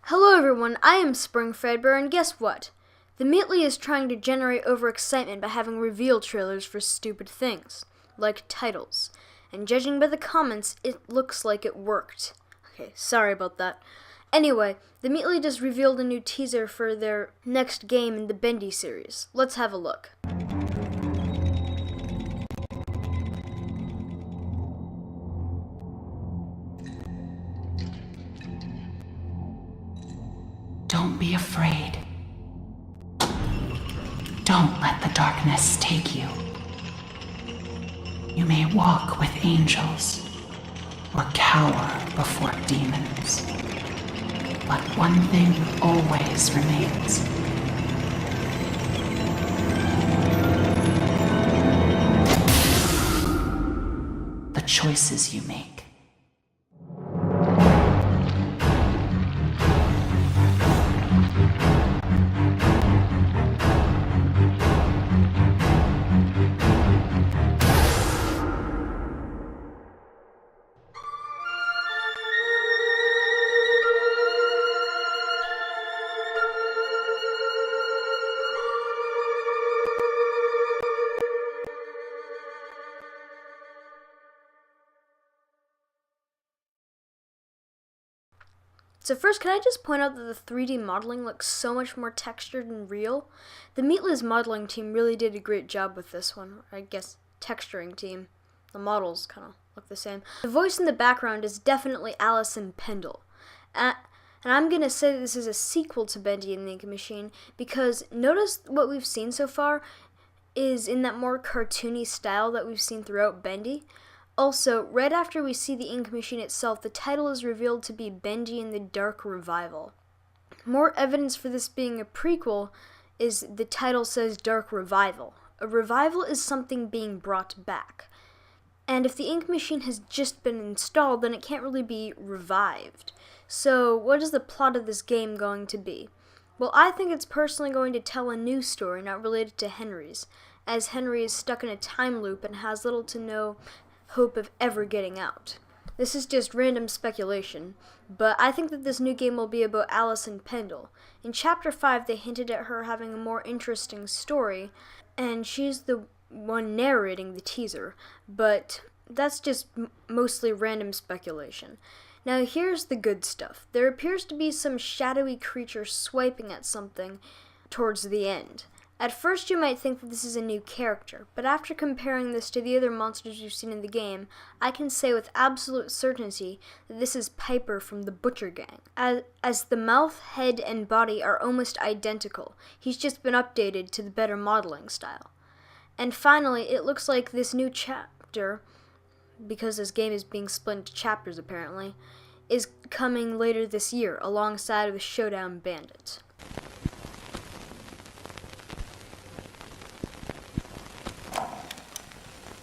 Hello everyone, I am Spring Fredbear, and guess what? TheMeatly is trying to generate overexcitement by having reveal trailers for stupid things, like titles. And judging by the comments, it looks like it worked. Okay, sorry about that. Anyway, TheMeatly just revealed a new teaser for their next game in the Bendy series. Let's have a look. Don't be afraid. Don't let the darkness take you. You may walk with angels or cower before demons. But one thing always remains. The choices you make. So first, can I just point out that the 3D modeling looks so much more textured and real? TheMeatly's modeling team really did a great job with this one. I guess texturing team. The models kind of look the same. The voice in the background is definitely Alison Pendle. And I'm going to say that this is a sequel to Bendy and the Ink Machine because notice what we've seen so far is in that more cartoony style that we've seen throughout Bendy. Also, right after we see the Ink Machine itself, the title is revealed to be Bendy and the Dark Revival. More evidence for this being a prequel is the title says Dark Revival. A revival is something being brought back. And if the Ink Machine has just been installed, then it can't really be revived. So, what is the plot of this game going to be? Well, I think it's personally going to tell a new story not related to Henry's, as Henry is stuck in a time loop and has little to no hope of ever getting out. This is just random speculation, but I think that this new game will be about Alison Pendle. In Chapter 5, they hinted at her having a more interesting story, and she's the one narrating the teaser, but that's just mostly random speculation. Now here's the good stuff. There appears to be some shadowy creature swiping at something towards the end. At first you might think that this is a new character, but after comparing this to the other monsters you've seen in the game, I can say with absolute certainty that this is Piper from the Butcher Gang. As the mouth, head, and body are almost identical, he's just been updated to the better modeling style. And finally, it looks like this new chapter, because this game is being split into chapters apparently, is coming later this year alongside with Showdown Bandit.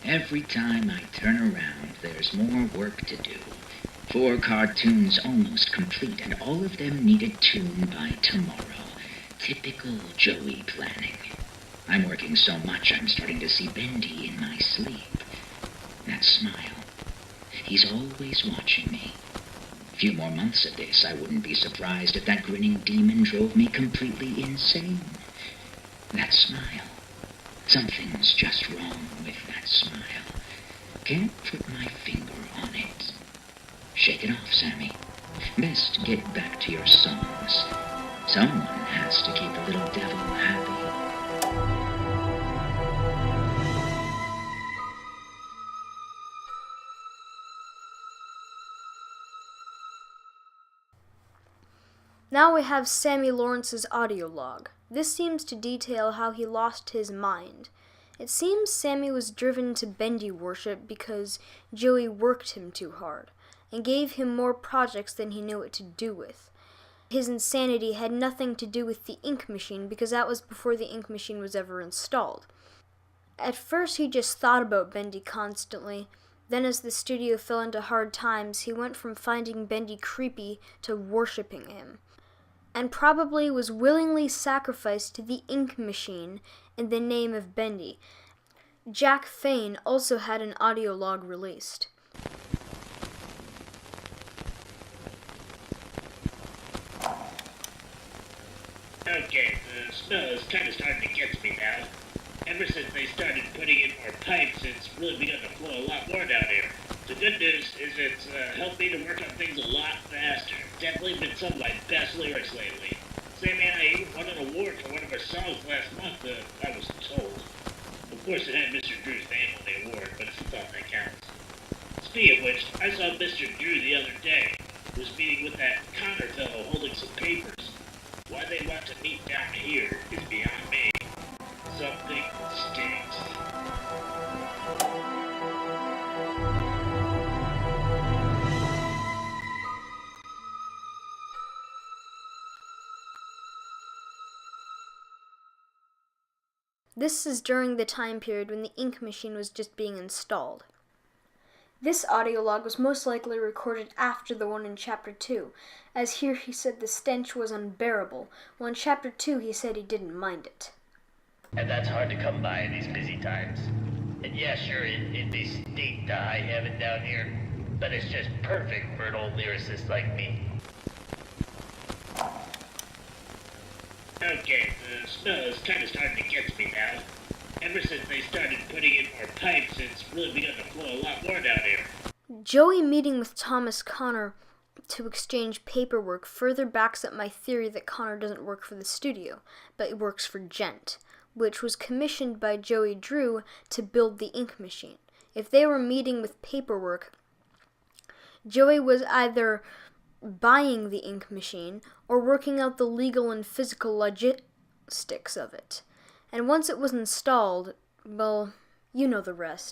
Every time I turn around, there's more work to do. 4 cartoons almost complete, and all of them need a tune by tomorrow. Typical Joey planning. I'm working so much I'm starting to see Bendy in my sleep. That smile. He's always watching me. A few more months of this, I wouldn't be surprised if that grinning demon drove me completely insane. That smile. Something's just wrong with that smile. Can't put my finger on it. Shake it off, Sammy. Best get back to your songs. Someone has to keep the little devil happy. Now we have Sammy Lawrence's audio log. This seems to detail how he lost his mind. It seems Sammy was driven to Bendy worship because Joey worked him too hard and gave him more projects than he knew what to do with. His insanity had nothing to do with the Ink Machine because that was before the Ink Machine was ever installed. At first he just thought about Bendy constantly. Then as the studio fell into hard times, he went from finding Bendy creepy to worshiping him, and probably was willingly sacrificed to the Ink Machine in the name of Bendy. Jack Fain also had an audio log released. Okay, the smell is kind of starting to get to me now. Ever since they started putting in more pipes, it's really begun to flow a lot more down here. The good news is it's helped me to work on things a lot faster. Definitely been some of my best lyrics lately. Say, man, I even won an award for one of our songs last month, I was told. Of course, it had Mr. Drew's name on the award, but it's the thought that counts. Speaking of which, I saw Mr. Drew the other day. He was meeting with that Connor fellow holding some papers. Why they want to meet down here is beyond me. Something stinks. This is during the time period when the ink machine was just being installed. This audio log was most likely recorded after the one in Chapter 2, as here he said the stench was unbearable, while in Chapter 2 he said he didn't mind it. And that's hard to come by in these busy times. And yeah, sure, it may stink to high heaven down here, but it's just perfect for an old lyricist like me. Okay, the smell is kind of starting to get to me now. Ever since they started putting in more pipes, it's really begun to flow a lot more down here. Joey meeting with Thomas Connor to exchange paperwork further backs up my theory that Connor doesn't work for the studio, but works for Gent, which was commissioned by Joey Drew to build the ink machine. If they were meeting with paperwork, Joey was either buying the ink machine or working out the legal and physical logistics of it. And once it was installed, well, you know the rest.